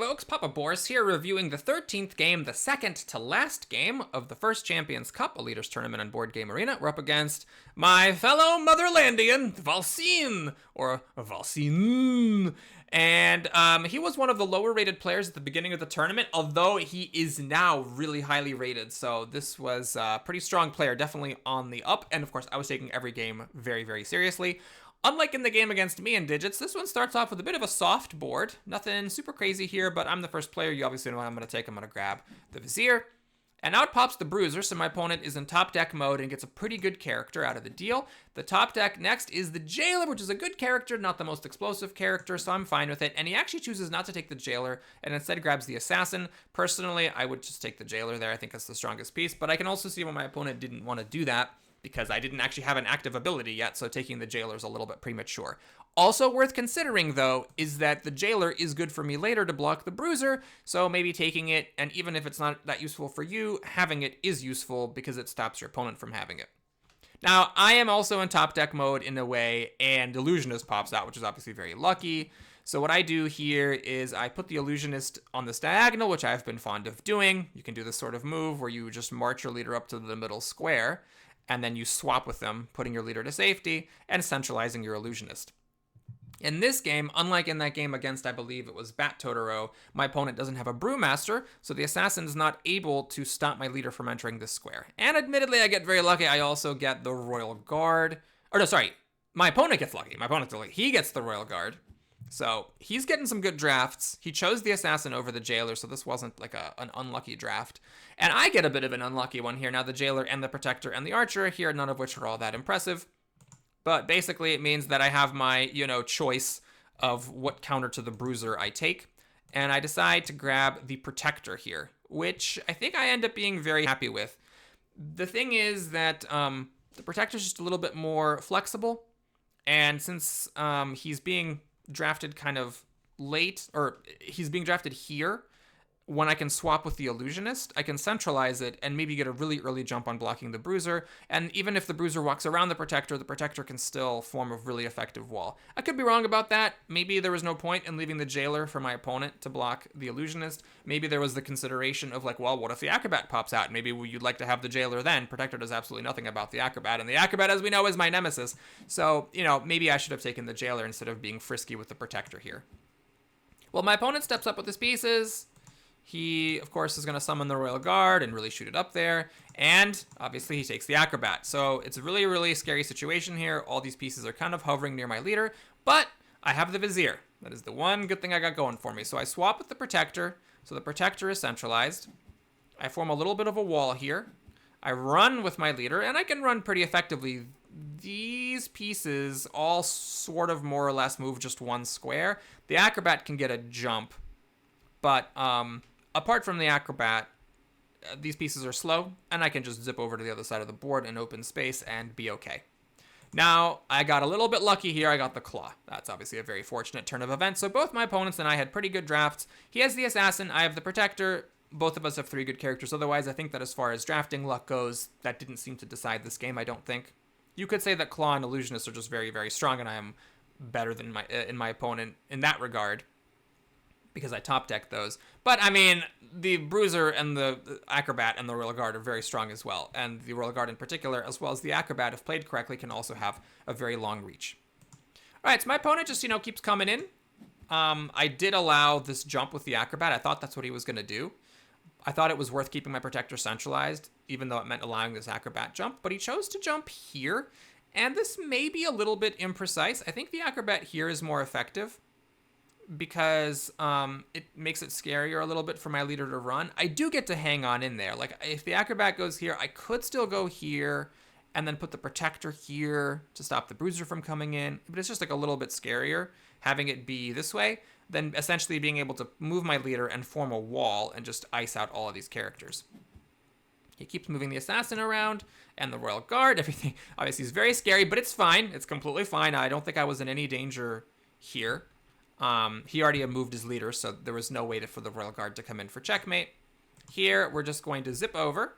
folks, Papa Boris here, reviewing the 13th game, the second to last game of the first Champions Cup, a leaders tournament on Board Game Arena. We're up against my fellow Motherlandian, ValsiN, or ValsiN. And he was one of the lower rated players at the beginning of the tournament, although he is now really highly rated. So this was a pretty strong player, definitely on the up. And of course, I was taking every game very, very seriously. Unlike in the game against me in Digits, this one starts off with a bit of a soft board. Nothing super crazy here, but I'm the first player. You obviously know what I'm going to take. I'm going to grab the Vizier. And out pops the Bruiser, so my opponent is in top deck mode and gets a pretty good character out of the deal. The top deck next is the Jailer, which is a good character, not the most explosive character, so I'm fine with it. And he actually chooses not to take the Jailer and instead grabs the Assassin. Personally, I would just take the Jailer there. I think that's the strongest piece, but I can also see why my opponent didn't want to do that, because I didn't actually have an active ability yet, so taking the Jailer is a little bit premature. Also worth considering, though, is that the Jailer is good for me later to block the Bruiser, so maybe taking it, and even if it's not that useful for you, having it is useful because it stops your opponent from having it. Now, I am also in top deck mode in a way, and Illusionist pops out, which is obviously very lucky. So what I do here is I put the Illusionist on this diagonal, which I've been fond of doing. You can do this sort of move where you just march your leader up to the middle square, and then you swap with them, putting your leader to safety and centralizing your Illusionist. In this game, unlike in that game against, I believe it was Bat Totoro, my opponent doesn't have a Brewmaster, so the Assassin is not able to stop my leader from entering this square. And admittedly, I get very lucky. I also get the Royal Guard. Or no, sorry, my opponent gets lucky. He gets the Royal Guard. So he's getting some good drafts. He chose the Assassin over the Jailer, so this wasn't like an unlucky draft. And I get a bit of an unlucky one here. Now the Jailer and the Protector and the Archer here, none of which are all that impressive. But basically it means that I have my, choice of what counter to the Bruiser I take. And I decide to grab the Protector here, which I think I end up being very happy with. The thing is that the Protector's just a little bit more flexible. And since he's being drafted kind of late, or he's being drafted here, when I can swap with the Illusionist, I can centralize it and maybe get a really early jump on blocking the Bruiser. And even if the Bruiser walks around the Protector can still form a really effective wall. I could be wrong about that. Maybe there was no point in leaving the Jailer for my opponent to block the Illusionist. Maybe there was the consideration of like, well, what if the Acrobat pops out? Maybe you'd like to have the Jailer then. Protector does absolutely nothing about the Acrobat, and the Acrobat, as we know, is my nemesis. So, maybe I should have taken the Jailer instead of being frisky with the Protector here. Well, my opponent steps up with his pieces. He, of course, is going to summon the Royal Guard and really shoot it up there. And obviously he takes the Acrobat. So it's a really, really scary situation here. All these pieces are kind of hovering near my leader. But I have the Vizier. That is the one good thing I got going for me. So I swap with the Protector. So the Protector is centralized. I form a little bit of a wall here. I run with my leader, and I can run pretty effectively. These pieces all sort of more or less move just one square. The Acrobat can get a jump. But apart from the Acrobat, these pieces are slow, and I can just zip over to the other side of the board in open space and be okay. Now, I got a little bit lucky here. I got the Claw. That's obviously a very fortunate turn of events. So both my opponents and I had pretty good drafts. He has the Assassin. I have the Protector. Both of us have 3 good characters. Otherwise, I think that as far as drafting luck goes, that didn't seem to decide this game, I don't think. You could say that Claw and Illusionist are just very, very strong, and I am better than my opponent in that regard, because I top deck those. But I mean, the Bruiser and the Acrobat and the Royal Guard are very strong as well. And the Royal Guard in particular, as well as the Acrobat, if played correctly, can also have a very long reach. All right, so my opponent just, keeps coming in. I did allow this jump with the Acrobat. I thought that's what he was going to do. I thought it was worth keeping my Protector centralized, even though it meant allowing this Acrobat jump. But he chose to jump here. And this may be a little bit imprecise. I think the Acrobat here is more effective, because it makes it scarier a little bit for my leader to run. I do get to hang on in there. Like, if the Acrobat goes here, I could still go here and then put the Protector here to stop the Bruiser from coming in. But it's just like a little bit scarier having it be this way than essentially being able to move my leader and form a wall and just ice out all of these characters. He keeps moving the Assassin around and the Royal Guard. Everything obviously is very scary, but it's fine. It's completely fine. I don't think I was in any danger here. He already had moved his leader, so there was no way for the Royal Guard to come in for checkmate. Here, we're just going to zip over,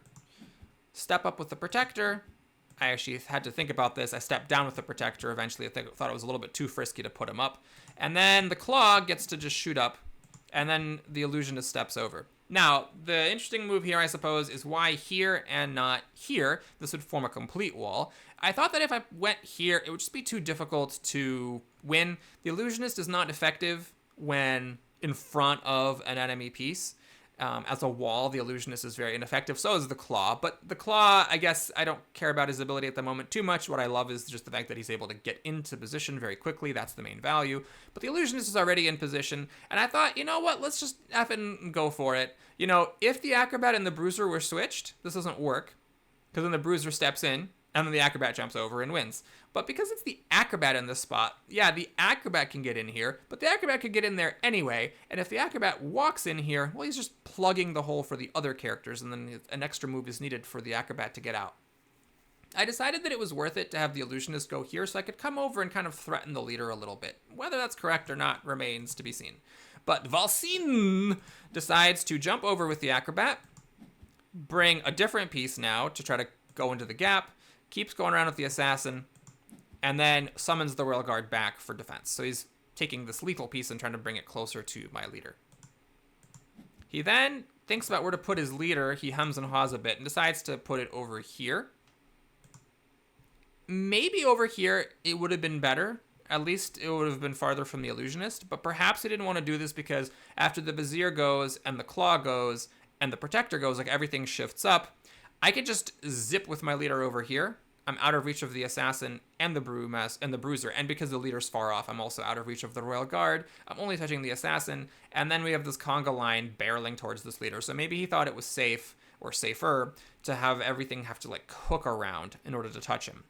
step up with the Protector. I actually had to think about this. I stepped down with the Protector eventually. I thought it was a little bit too frisky to put him up. And then the Claw gets to just shoot up and then the illusionist steps over. Now, the interesting move here, I suppose, is why here and not here? This would form a complete wall. I thought that if I went here, it would just be too difficult to win. The illusionist is not effective when in front of an enemy piece. As a wall, the illusionist is very ineffective. So is the claw. But the claw, I guess I don't care about his ability at the moment too much. What I love is just the fact that he's able to get into position very quickly. That's the main value. But the illusionist is already in position. And I thought, you know what? Let's just effing go for it. You know, if the acrobat and the bruiser were switched, this doesn't work. Because then the bruiser steps in, and then the acrobat jumps over and wins. But because it's the acrobat in this spot, yeah, the acrobat can get in here, but the acrobat could get in there anyway. And if the acrobat walks in here, well, he's just plugging the hole for the other characters, and then an extra move is needed for the acrobat to get out. I decided that it was worth it to have the illusionist go here so I could come over and kind of threaten the leader a little bit. Whether that's correct or not remains to be seen. But ValsiN decides to jump over with the acrobat, bring a different piece now to try to go into the gap, keeps going around with the assassin, and then summons the royal guard back for defense. So he's taking this lethal piece and trying to bring it closer to my leader. He then thinks about where to put his leader. He hems and haws a bit and decides to put it over here. Maybe over here it would have been better. At least it would have been farther from the illusionist. But perhaps he didn't want to do this because after the vizier goes and the claw goes and the protector goes, like everything shifts up, I could just zip with my leader over here. I'm out of reach of the assassin and the bruiser, and because the leader's far off, I'm also out of reach of the royal guard. I'm only touching the assassin, and then we have this conga line barreling towards this leader. So maybe he thought it was safe, or safer, to have everything have to like hook around in order to touch him.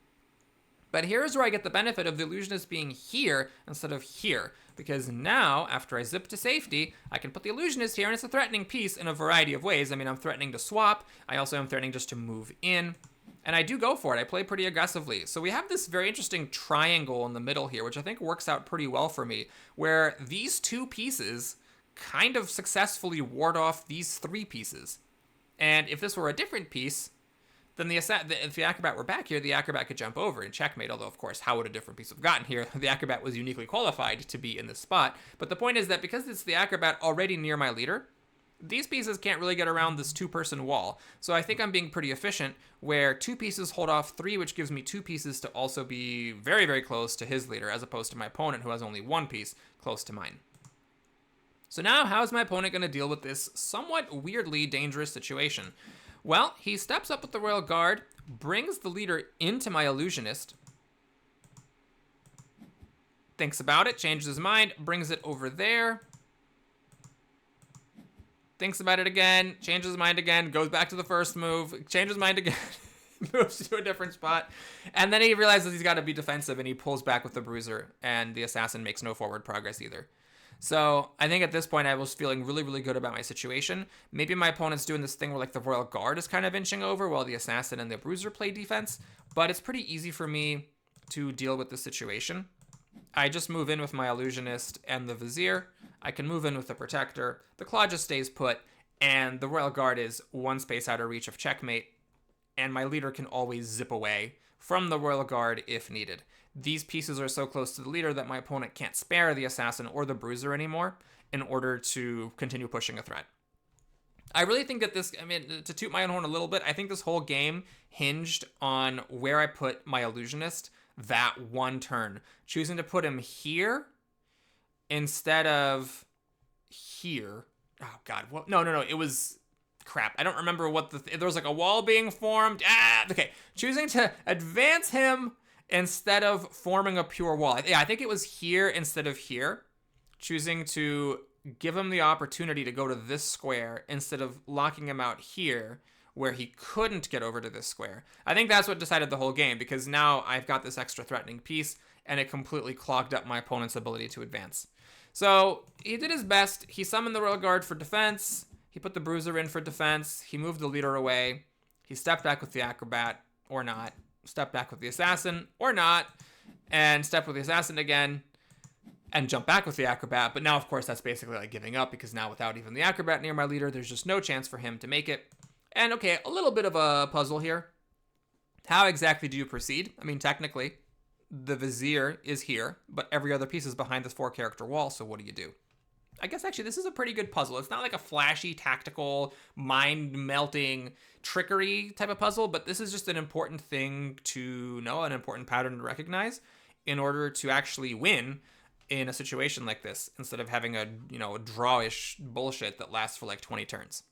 But here's where I get the benefit of the illusionist being here instead of here, because now, after I zip to safety, I can put the illusionist here, and it's a threatening piece in a variety of ways. I mean, I'm threatening to swap. I also am threatening just to move in. And I do go for it. I play pretty aggressively. So we have this very interesting triangle in the middle here, which I think works out pretty well for me, where these two pieces kind of successfully ward off these three pieces. And if this were a different piece, then if the acrobat were back here, the acrobat could jump over and checkmate. Although, of course, how would a different piece have gotten here? The acrobat was uniquely qualified to be in this spot. But the point is that because it's the acrobat already near my leader, these pieces can't really get around this two-person wall. So I think I'm being pretty efficient, where two pieces hold off three, which gives me two pieces to also be very, very close to his leader, as opposed to my opponent, who has only one piece close to mine. So now, how is my opponent going to deal with this somewhat weirdly dangerous situation? Well, he steps up with the royal guard, brings the leader into my illusionist, thinks about it, changes his mind, brings it over there, thinks about it again, changes his mind again, goes back to the first move, changes his mind again, moves to a different spot, and then he realizes he's got to be defensive, and he pulls back with the bruiser, and the assassin makes no forward progress either. So I think at this point I was feeling really, really good about my situation. Maybe my opponent's doing this thing where like the royal guard is kind of inching over while the assassin and the bruiser play defense, but it's pretty easy for me to deal with this situation. I just move in with my illusionist and the vizier. I can move in with the protector. The claw just stays put, and the royal guard is one space out of reach of checkmate, and my leader can always zip away from the royal guard if needed. These pieces are so close to the leader that my opponent can't spare the assassin or the bruiser anymore in order to continue pushing a threat. I really think that this, I mean, to toot my own horn a little bit, I think this whole game hinged on where I put my illusionist that one turn. Choosing to put him here instead of here. Oh, God. What? No. It was... Crap. I don't remember what there was like a wall being formed. Okay. Choosing to advance him instead of forming a pure wall. Yeah, I think it was here instead of here. Choosing to give him the opportunity to go to this square instead of locking him out here where he couldn't get over to this square. I think that's what decided the whole game, because now I've got this extra threatening piece and it completely clogged up my opponent's ability to advance. So he did his best. He summoned the royal guard for defense. He put the bruiser in for defense. He moved the leader away. He stepped back with the acrobat, or not. Stepped back with the assassin, or not. And stepped with the assassin again, and jumped back with the acrobat. But now, of course, that's basically like giving up, because now without even the acrobat near my leader, there's just no chance for him to make it. And okay, a little bit of a puzzle here. How exactly do you proceed? I mean, technically, the vizier is here, but every other piece is behind this 4-character wall, so what do you do? I guess actually this is a pretty good puzzle. It's not like a flashy, tactical, mind-melting trickery type of puzzle, but this is just an important thing to know, an important pattern to recognize in order to actually win in a situation like this, instead of having a, you know, drawish bullshit that lasts for like 20 turns.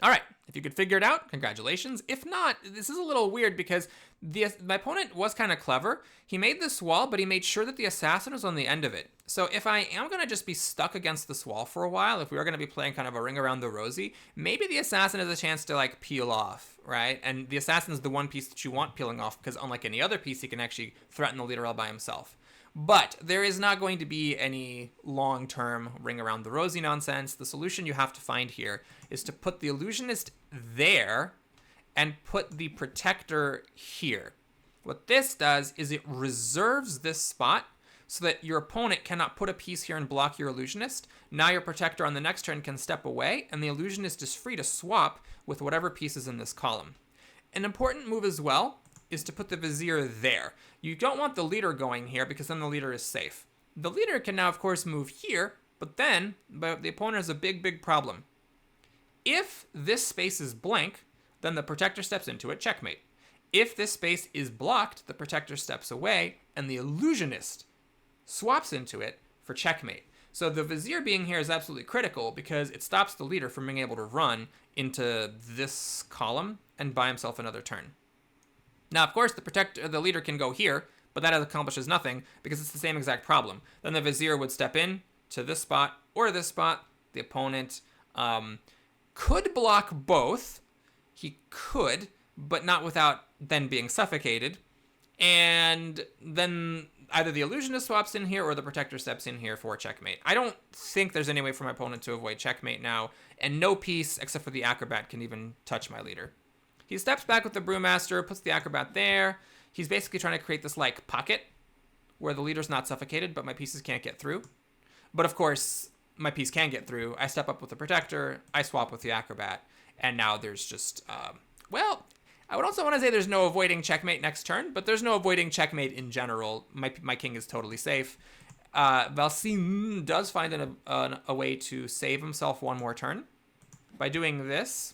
All right, if you could figure it out, congratulations. If not, this is a little weird because my opponent was kind of clever. He made this wall, but he made sure that the assassin was on the end of it. So if I am going to just be stuck against this wall for a while, if we are going to be playing kind of a ring around the rosy, maybe the assassin has a chance to like peel off, right? And the assassin is the one piece that you want peeling off because unlike any other piece, he can actually threaten the leader all by himself. But there is not going to be any long-term ring around the rosy nonsense. The solution you have to find here is to put the illusionist there and put the protector here. What this does is it reserves this spot so that your opponent cannot put a piece here and block your illusionist. Now your protector on the next turn can step away, and the illusionist is free to swap with whatever piece is in this column. An important move as well is to put the vizier there. You don't want the leader going here because then the leader is safe. The leader can now, of course, move here, but the opponent has a big problem. If this space is blank, then the protector steps into it, checkmate. If this space is blocked, the protector steps away, and the illusionist swaps into it for checkmate. So the vizier being here is absolutely critical because it stops the leader from being able to run into this column and buy himself another turn. Now, of course, the leader can go here, but that accomplishes nothing because it's the same exact problem. Then the vizier would step in to this spot or this spot. The opponent could block both. He could, but not without then being suffocated. And then either the illusionist swaps in here or the protector steps in here for checkmate. I don't think there's any way for my opponent to avoid checkmate now, and no piece except for the acrobat can even touch my leader. He steps back with the brewmaster, puts the acrobat there. He's basically trying to create this like pocket where the leader's not suffocated, but my pieces can't get through. But of course, my piece can get through. I step up with the protector, I swap with the acrobat, and now there's just, well, I would also want to say there's no avoiding checkmate next turn, but there's no avoiding checkmate in general. My king is totally safe. ValsiN does find a way to save himself one more turn. By doing this,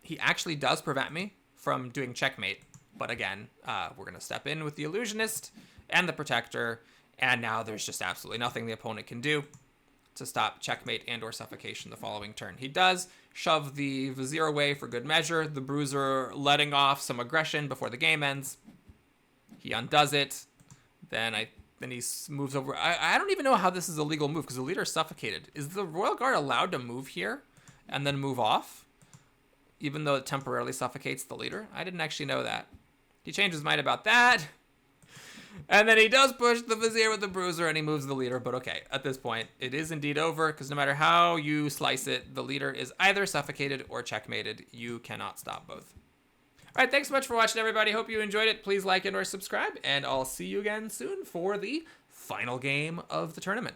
he actually does prevent me from doing checkmate. But again, we're going to step in with the illusionist and the protector, and now there's just absolutely nothing the opponent can do to stop checkmate and or suffocation the following turn. He does shove the vizier away for good measure, the bruiser letting off some aggression before the game ends. He undoes it. Then he moves over. I don't even know how this is a legal move because the leader is suffocated. Is the Royal Guard allowed to move here and then move off, even though it temporarily suffocates the leader? I didn't actually know that. He changed his mind about that. And then he does push the vizier with the bruiser and he moves the leader. But okay, at this point, it is indeed over because no matter how you slice it, the leader is either suffocated or checkmated. You cannot stop both. All right, thanks so much for watching, everybody. Hope you enjoyed it. Please like and or subscribe, and I'll see you again soon for the final game of the tournament.